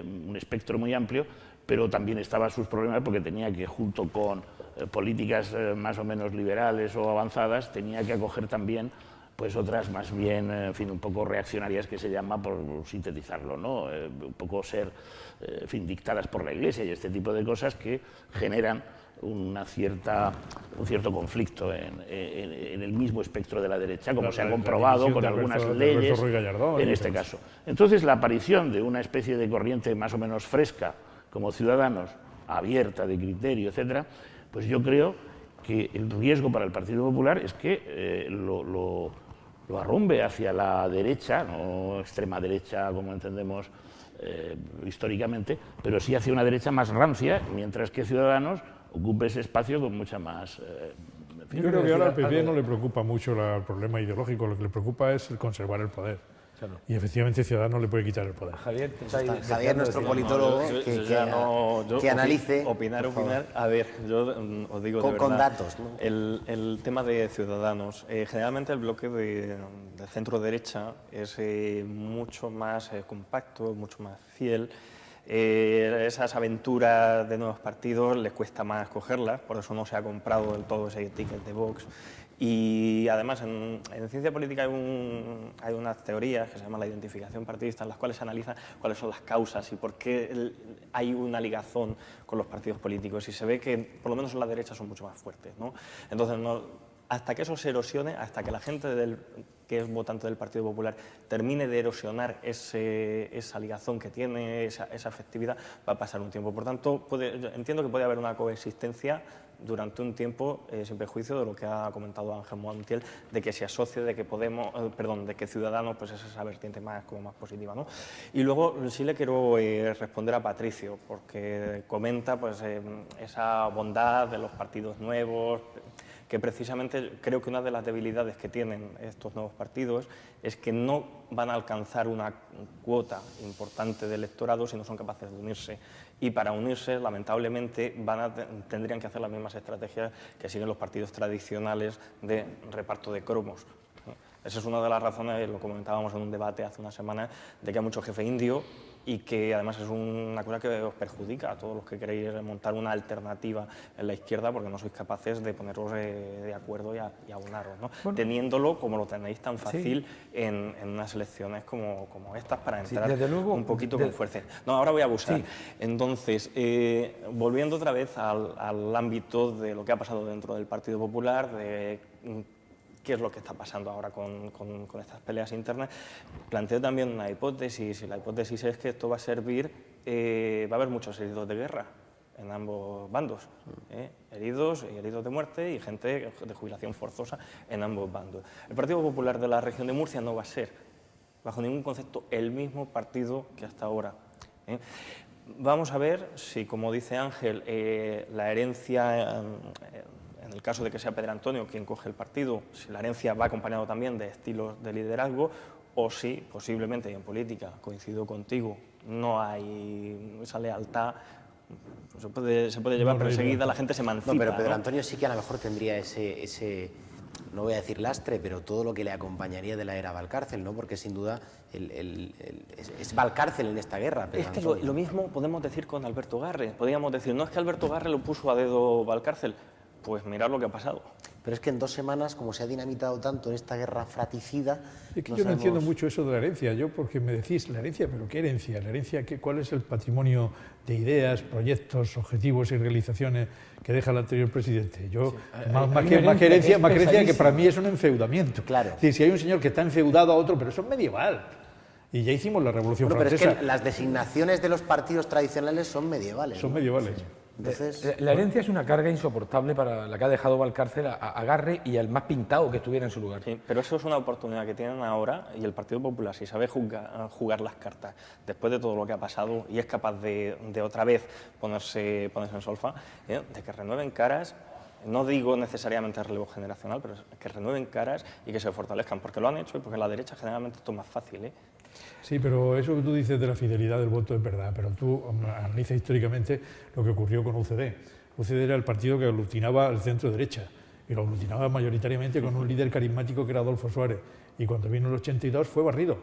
un espectro muy amplio, pero también estaban sus problemas porque tenía que, junto con políticas más o menos liberales o avanzadas, tenía que acoger también pues otras más bien, en fin, un poco reaccionarias, que se llama, por sintetizarlo, ¿no? Un poco ser, en fin, dictadas por la Iglesia y este tipo de cosas que generan un cierto conflicto en el mismo espectro de la derecha, como se ha comprobado con algunas leyes en este caso. Entonces, la aparición de una especie de corriente más o menos fresca, como Ciudadanos, abierta, de criterio, etcétera, pues yo creo que el riesgo para el Partido Popular es que lo arrumbe hacia la derecha, no extrema derecha como entendemos históricamente, pero sí hacia una derecha más rancia, mientras que Ciudadanos ocupe ese espacio con mucha más... Yo creo que ahora al PP no le preocupa mucho el problema ideológico, lo que le preocupa es el conservar el poder. Claro. Y efectivamente Ciudadanos le puede quitar el poder. Javier, nuestro politólogo, que analice. Opinar. A ver, yo os digo de verdad, con datos, ¿no? El tema de Ciudadanos, generalmente el bloque de centro-derecha es mucho más compacto, mucho más fiel. Esas aventuras de nuevos partidos les cuesta más cogerlas, por eso no se ha comprado del todo ese ticket de Vox. Y además en ciencia política hay unas teorías que se llaman la identificación partidista, en las cuales se analiza cuáles son las causas y por qué hay una ligazón con los partidos políticos, y se ve que por lo menos en la derecha son mucho más fuertes, ¿no? Entonces, hasta que eso se erosione, hasta que la gente que es votante del Partido Popular termine de erosionar esa ligazón que tiene, esa efectividad, va a pasar un tiempo. Por tanto, entiendo que puede haber una coexistencia durante un tiempo, sin perjuicio de lo que ha comentado Ángel Montiel, de que se asocie, de que Ciudadanos pues es esa vertiente más positiva, ¿no? Y luego sí le quiero responder a Patricio, porque comenta pues esa bondad de los partidos nuevos, que precisamente creo que una de las debilidades que tienen estos nuevos partidos es que no van a alcanzar una cuota importante de electorado si no son capaces de unirse. Y para unirse, lamentablemente, tendrían que hacer las mismas estrategias que siguen los partidos tradicionales de reparto de cromos. Esa es una de las razones, lo comentábamos en un debate hace una semana, de que hay mucho jefe indio y que además es una cosa que os perjudica a todos los que queréis montar una alternativa en la izquierda, porque no sois capaces de poneros de acuerdo y aunaros, ¿no? Bueno, teniéndolo como lo tenéis tan fácil en unas elecciones como estas, para entrar un poquito con fuerza. No, ahora voy a abusar. Sí. Entonces, volviendo otra vez al ámbito de lo que ha pasado dentro del Partido Popular, de qué es lo que está pasando ahora con estas peleas internas, planteo también una hipótesis, y la hipótesis es que esto va a servir, va a haber muchos heridos de guerra en ambos bandos, heridos de muerte y gente de jubilación forzosa en ambos bandos. El Partido Popular de la región de Murcia no va a ser, bajo ningún concepto, el mismo partido que hasta ahora. Vamos a ver si, como dice Ángel, la herencia... en el caso de que sea Pedro Antonio quien coge el partido, si la herencia va acompañado también de estilos de liderazgo, o si posiblemente, y en política coincido contigo, no hay esa lealtad, pues se puede llevar perseguida, la gente se emancipa. No, pero Pedro Antonio sí que a lo mejor tendría ese, no voy a decir lastre, pero todo lo que le acompañaría de la era Valcárcel, ¿no? Porque sin duda es Valcárcel en esta guerra. Pedro Antonio. Que lo mismo podemos decir con Alberto Garre. Podríamos decir, no es que Alberto Garre lo puso a dedo Valcárcel. Pues mirad lo que ha pasado. Pero es que en 2 semanas, como se ha dinamitado tanto en esta guerra fratricida... Es que yo no entiendo mucho eso de la herencia. Porque me decís, ¿la herencia? ¿Pero qué herencia? ¿La herencia cuál es el patrimonio de ideas, proyectos, objetivos y realizaciones que deja el anterior presidente? Más que herencia, que para mí es un enfeudamiento. Claro. Es decir, si hay un señor que está enfeudado a otro, pero eso es medieval. Y ya hicimos la Revolución Francesa. Pero es que las designaciones de los partidos tradicionales son medievales. Son medievales. Sí. Entonces, la herencia es una carga insoportable para la que ha dejado Valcárcel a Garre y al más pintado que estuviera en su lugar. Sí, pero eso es una oportunidad que tienen ahora, y el Partido Popular, si sabe jugar las cartas después de todo lo que ha pasado y es capaz de otra vez ponerse en solfa, de que renueven caras. No digo necesariamente relevo generacional, pero que renueven caras y que se fortalezcan, porque lo han hecho y porque en la derecha generalmente esto es más fácil. Sí, pero eso que tú dices de la fidelidad del voto es verdad, pero tú analiza históricamente lo que ocurrió con UCD. UCD era el partido que aglutinaba al centro derecha y lo aglutinaba mayoritariamente con un líder carismático que era Adolfo Suárez, y cuando vino el 82 fue barrido.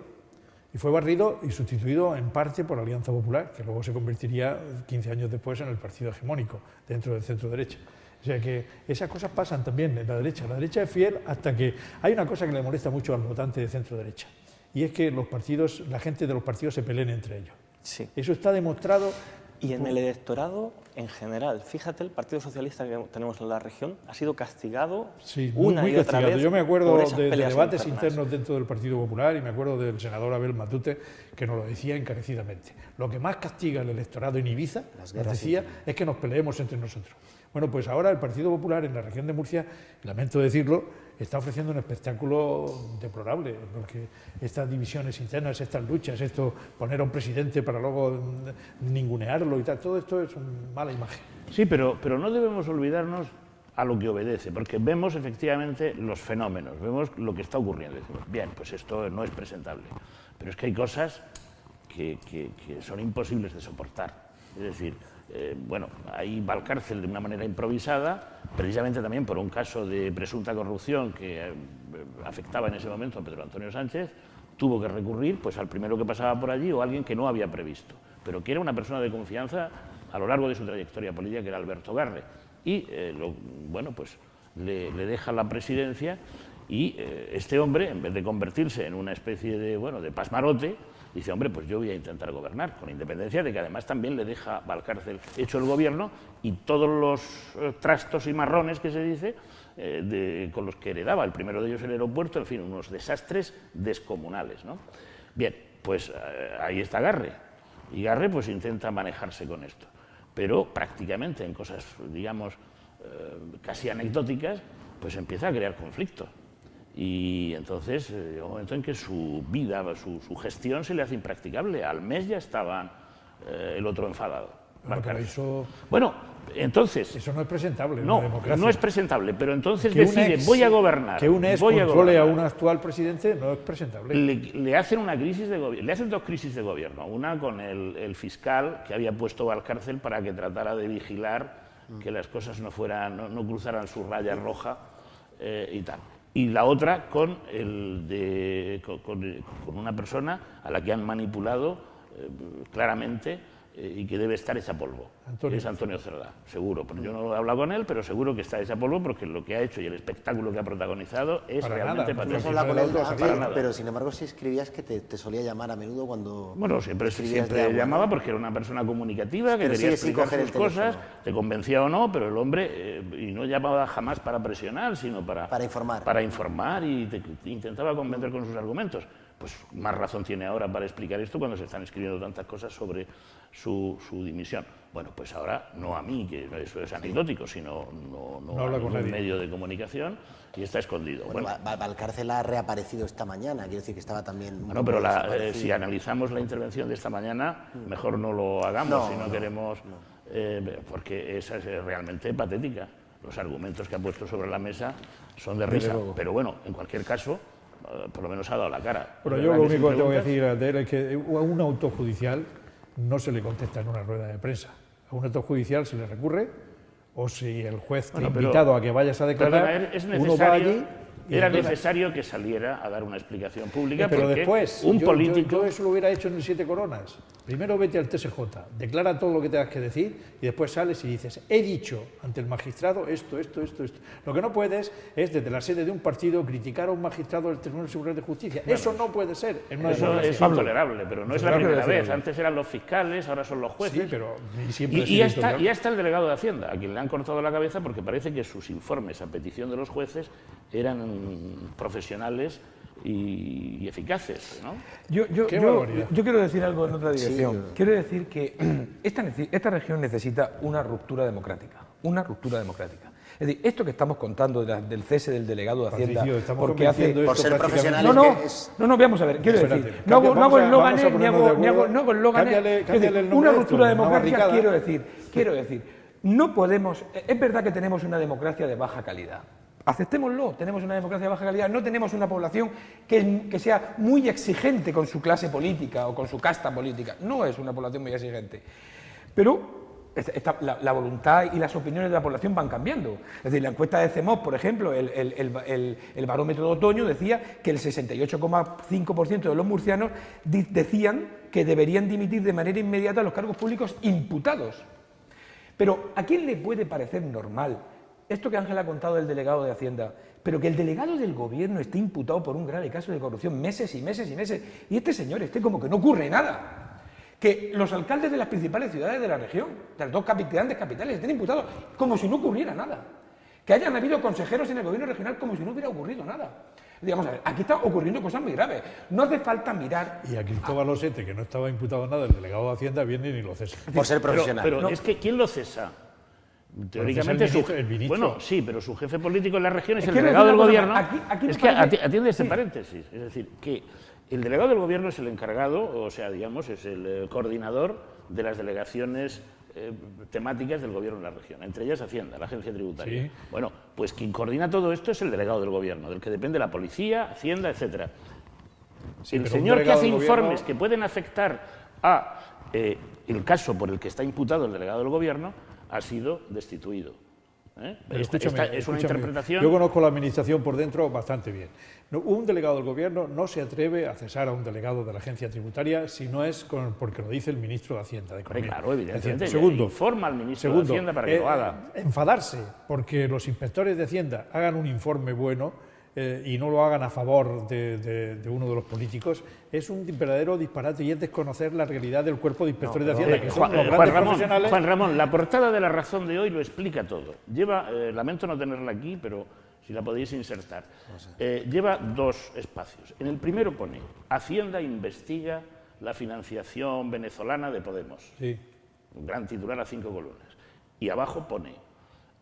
Y fue barrido y sustituido en parte por Alianza Popular, que luego se convertiría 15 años después en el partido hegemónico dentro del centro derecha. O sea que esas cosas pasan también en la derecha. La derecha es fiel hasta que... Hay una cosa que le molesta mucho al votante de centro derecha, y es que los partidos, la gente de los partidos se peleen entre ellos. Sí. Eso está demostrado. Y en el electorado en general, fíjate, el Partido Socialista que tenemos en la región ha sido castigado una y otra vez. Yo me acuerdo por esas de peleas debates internas internos dentro del Partido Popular, y me acuerdo del senador Abel Matute, que nos lo decía encarecidamente. Lo que más castiga el electorado en Ibiza, nos decía, es que nos peleemos entre nosotros. Bueno, pues ahora el Partido Popular en la región de Murcia, lamento decirlo, está ofreciendo un espectáculo deplorable, porque estas divisiones internas, estas luchas, esto poner a un presidente para luego ningunearlo y tal, todo esto es una mala imagen. Sí, pero no debemos olvidarnos a lo que obedece, porque vemos efectivamente los fenómenos, vemos lo que está ocurriendo. Decimos, bien, pues esto no es presentable, pero es que hay cosas que son imposibles de soportar. Es decir, bueno, ahí va al cárcel de una manera improvisada, precisamente también por un caso de presunta corrupción que afectaba en ese momento a Pedro Antonio Sánchez, tuvo que recurrir pues al primero que pasaba por allí o a alguien que no había previsto, pero que era una persona de confianza a lo largo de su trayectoria política, que era Alberto Garre. Y, bueno, pues le deja la presidencia y este hombre, en vez de convertirse en una especie de, bueno, de pasmarote, dice, hombre, pues yo voy a intentar gobernar, con independencia de que además también le deja al cárcel hecho el gobierno y todos los trastos y marrones que se dice con los que heredaba. El primero de ellos el aeropuerto, en fin, unos desastres descomunales, ¿no? Bien, pues ahí está Garre, y Garre pues intenta manejarse con esto, pero prácticamente en cosas, digamos, casi anecdóticas, pues empieza a crear conflicto. Y entonces llega un momento en que su vida, su gestión se le hace impracticable. Al mes ya estaba el otro enfadado. Bueno, pero eso, bueno, entonces... Eso no es presentable en no, una democracia. No es presentable, pero entonces que decide, voy a gobernar. Que un ex controle a un actual presidente no es presentable. Le hacen una crisis de gobierno, le hacen dos crisis de gobierno. Una con el fiscal que había puesto al cárcel para que tratara de vigilar que las cosas no cruzaran su raya roja y tal. Y la otra con una persona a la que han manipulado claramente y que debe estar hecha polvo. Es Antonio Cerdá, seguro. Pero yo no he hablado con él, pero seguro que está hecha polvo porque lo que ha hecho y el espectáculo que ha protagonizado es realmente patético. No has hablado con él, pero sin embargo sí escribías que te solía llamar a menudo cuando... Bueno, siempre llamaba porque era una persona comunicativa, que quería explicar sus cosas, te convencía o no, pero el hombre y no llamaba jamás para presionar, sino para informar. Para informar y te intentaba convencer con sus argumentos. Pues más razón tiene ahora para explicar esto cuando se están escribiendo tantas cosas sobre su dimisión. Bueno, pues ahora no a mí, que eso es anecdótico, sino no a ningún medio de comunicación y está escondido. Bueno, Valcárcel ha reaparecido esta mañana, quiero decir que estaba también... Bueno, pero si analizamos la intervención de esta mañana, mejor no lo hagamos si no queremos... porque esa es realmente patética. Los argumentos que ha puesto sobre la mesa son de risa, pero bueno, en cualquier caso... por lo menos ha dado la cara. Pero yo lo único que te voy a decir de él es que a un auto judicial no se le contesta en una rueda de prensa. A un auto judicial se le recurre, o si el juez te ha invitado a que vayas a declarar, uno va allí... Era necesario que saliera a dar una explicación pública pero porque después, un político... Yo eso lo hubiera hecho en el 7 Coronas. Primero vete al TSJ, declara todo lo que tengas que decir y después sales y dices, he dicho ante el magistrado esto. Lo que no puedes es desde la sede de un partido criticar a un magistrado del Tribunal Superior de Justicia. Bueno, eso no puede ser. Eso es intolerable, pero no es la primera vez. Antes eran los fiscales, ahora son los jueces. Sí, pero y ya está el delegado de Hacienda, a quien le han cortado la cabeza porque parece que sus informes a petición de los jueces eran profesionales y eficaces, ¿no? Yo quiero decir algo en otra dirección. Sí. Quiero decir que esta región necesita una ruptura democrática. Es decir, esto que estamos contando del cese del delegado de Hacienda, porque hace... Por ser profesional... No, vamos a ver, quiero decir, no hago eslóganes, ni hago eslóganes. Una ruptura democrática, quiero decir, no podemos... Es verdad que tenemos una democracia de baja calidad. aceptémoslo, tenemos una democracia de baja calidad, no tenemos una población que sea muy exigente con su clase política o con su casta política, no es una población muy exigente, pero la voluntad y las opiniones de la población van cambiando. Es decir, la encuesta de CEMOP, por ejemplo, el barómetro de otoño decía que el 68,5% de los murcianos decían que deberían dimitir de manera inmediata los cargos públicos imputados. Pero ¿a quién le puede parecer normal esto que Ángel ha contado del delegado de Hacienda, pero que el delegado del gobierno esté imputado por un grave caso de corrupción meses y meses y meses, y este señor esté como que no ocurre nada? Que los alcaldes de las principales ciudades de la región, de las dos grandes capitales, estén imputados como si no ocurriera nada. Que hayan habido consejeros en el gobierno regional como si no hubiera ocurrido nada. Digamos, a ver, aquí está ocurriendo cosas muy graves. No hace falta mirar... Y a Cristóbal Osete, que no estaba imputado nada, el delegado de Hacienda, viene y lo cesa. Por ser profesional. Pero es que ¿quién lo cesa? Teóricamente el ministro. Bueno, sí, pero su jefe político en la región es el que delegado del cosa, gobierno. aquí es que parece... atiende este paréntesis. Es decir, que el delegado del gobierno es el encargado, o sea, digamos, es el coordinador de las delegaciones temáticas del gobierno en la región, entre ellas Hacienda, la agencia tributaria. Sí. Bueno, pues quien coordina todo esto es el delegado del gobierno, del que depende la policía, Hacienda, etcétera. Sí, el pero señor que hace del informes gobierno... que pueden afectar a el caso por el que está imputado el delegado del gobierno ha sido destituido. Pero Esta es una interpretación... Yo conozco la administración por dentro bastante bien. Un delegado del gobierno no se atreve a cesar a un delegado de la agencia tributaria si no es porque lo dice el ministro de Hacienda. De Economía. Claro, evidentemente. Segundo, informa al ministro de Hacienda para que lo haga. Enfadarse porque los inspectores de Hacienda hagan un informe bueno y no lo hagan a favor de uno de los políticos es un verdadero disparate y es desconocer la realidad del cuerpo de inspectores de Hacienda, que son los grandes profesionales. Juan Ramón, la portada de La Razón de hoy lo explica todo. Lleva, lamento no tenerla aquí, pero si la podéis insertar, lleva dos espacios. En el primero pone, Hacienda investiga la financiación venezolana de Podemos. Sí. Un gran titular a 5 columnas. Y abajo pone,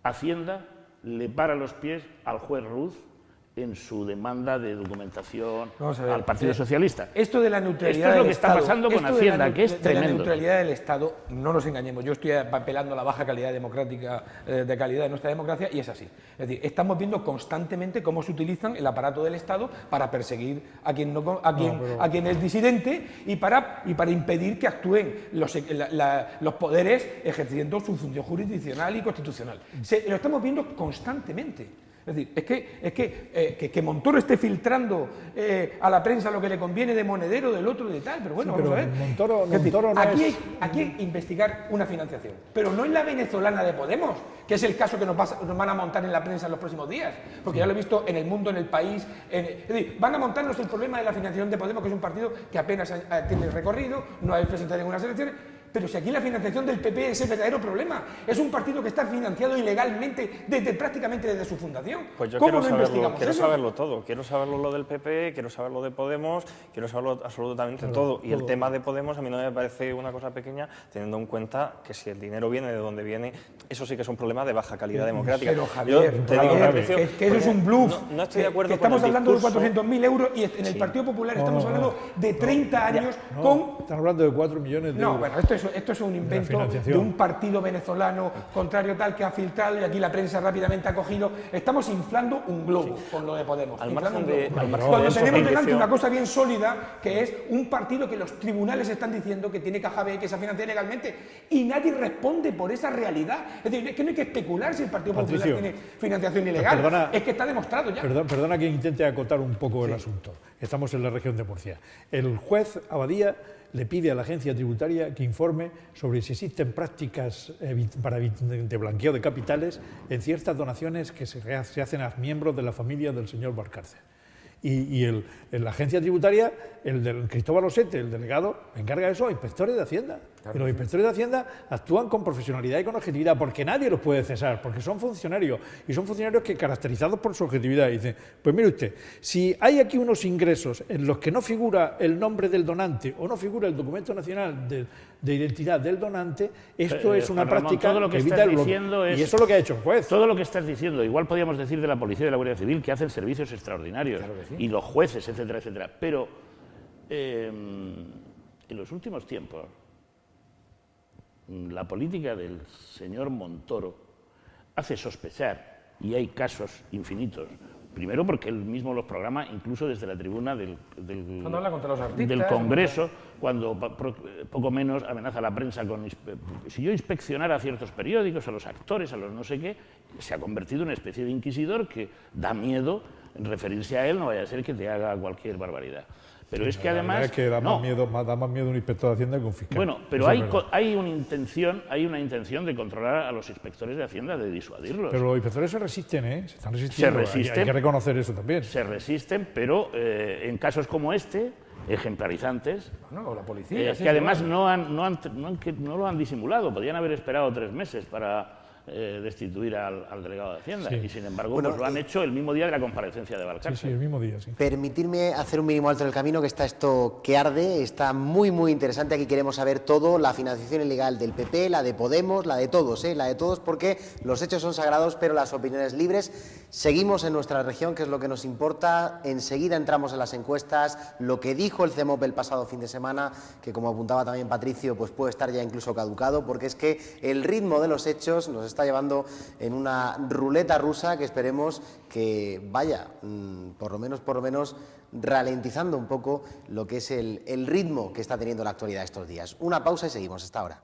Hacienda le para los pies al juez Ruz en su demanda de documentación al Partido Socialista. Esto de la neutralidad Esto es lo del que está Estado, pasando con esto de Hacienda, que es de tremendo. la neutralidad del Estado, no nos engañemos, yo estoy apelando a la baja calidad democrática, de calidad de nuestra democracia, y es así. Es decir, estamos viendo constantemente cómo se utilizan el aparato del Estado para perseguir a quien es disidente y para impedir que actúen los poderes ejerciendo su función jurisdiccional y constitucional. Lo estamos viendo constantemente. Es decir, que Montoro esté filtrando a la prensa lo que le conviene de monedero, del otro, de tal, pero bueno, Sí, pero vamos a ver. Montoro no aquí es... hay que investigar una financiación, pero no en la venezolana de Podemos, que es el caso que nos van a montar en la prensa en los próximos días, porque ya lo he visto en El Mundo, en El País. Es decir, van a montarnos el problema de la financiación de Podemos, que es un partido que apenas tiene recorrido, no ha presentado ninguna elecciones. Pero si aquí la financiación del PP es el verdadero problema, es un partido que está financiado ilegalmente prácticamente desde su fundación. Pues yo ¿Cómo quiero saberlo todo, quiero saberlo lo del PP, quiero saberlo de Podemos, quiero saberlo absolutamente todo. Y el tema de Podemos a mí no me parece una cosa pequeña, teniendo en cuenta que si el dinero viene de donde viene, eso sí que es un problema de baja calidad democrática. Pero Javier, que eso es un bluff. No estoy de acuerdo que estamos con el hablando discurso. de 400.000 euros y en el Partido Popular estamos hablando de 30 años con... Están hablando de 4 millones de euros. No, bueno, esto es un invento de un partido venezolano contrario tal que ha filtrado y aquí la prensa rápidamente ha cogido. Estamos inflando un globo con lo de Podemos. Al margen Cuando tenemos delante una cosa bien sólida, que es un partido que los tribunales están diciendo que tiene caja B, que se ha financiado legalmente, y nadie responde por esa realidad. Es decir, es que no hay que especular si el Partido Popular tiene financiación ilegal. Es que está demostrado ya. Perdona que intente acotar un poco el asunto. Estamos en la región de Murcia. El juez Abadía le pide a la agencia tributaria que informe sobre si existen prácticas de blanqueo de capitales en ciertas donaciones que se hacen a miembros de la familia del señor Valcárcel. Y la agencia tributaria, Cristóbal Osete, el delegado, encarga eso a inspectores de Hacienda. Claro, y los inspectores de Hacienda actúan con profesionalidad y con objetividad, porque nadie los puede cesar, porque son funcionarios, y son funcionarios que caracterizados por su objetividad. Y dicen, pues mire usted, si hay aquí unos ingresos en los que no figura el nombre del donante o no figura el documento nacional de identidad del donante, esto es una práctica todo lo que evita el diciendo y eso es lo que ha hecho el juez. Todo lo que estás diciendo, igual podríamos decir de la policía y de la Guardia Civil, que hacen servicios extraordinarios, claro que sí. Y los jueces, etcétera, etcétera. Pero en los últimos tiempos, la política del señor Montoro hace sospechar y hay casos infinitos. Primero porque él mismo los programa, incluso desde la tribuna Cuando habla contra los artistas, del Congreso, cuando poco menos amenaza a la prensa con si yo inspeccionara a ciertos periódicos, a los actores, a los no sé qué, se ha convertido en una especie de inquisidor que da miedo en referirse a él, no vaya a ser que te haga cualquier barbaridad. Pero es que además... Es que da más miedo un inspector de Hacienda que un fiscal. Bueno, pero hay una intención de controlar a los inspectores de Hacienda, de disuadirlos. Pero los inspectores se resisten, ¿eh? Se están resistiendo. Se resisten. Hay que reconocer eso también. Se resisten, pero en casos como este, ejemplarizantes, o la policía, que además no lo han disimulado, podrían haber esperado 3 meses para destituir al delegado de Hacienda, y sin embargo pues lo han hecho el mismo día de la comparecencia de Valcárcel. Sí, el mismo día, sí. Permitirme hacer un mínimo alto en el camino, que está esto que arde, está muy interesante. Aquí queremos saber todo, la financiación ilegal del PP, la de Podemos, la de todos, porque los hechos son sagrados, pero las opiniones libres. Seguimos en nuestra región, que es lo que nos importa. Enseguida entramos en las encuestas. Lo que dijo el CEMOP el pasado fin de semana, que como apuntaba también Patricio, pues puede estar ya incluso caducado, porque es que el ritmo de los hechos nos está llevando en una ruleta rusa que esperemos que vaya, por lo menos, ralentizando un poco lo que es el ritmo que está teniendo la actualidad estos días. Una pausa y seguimos hasta ahora.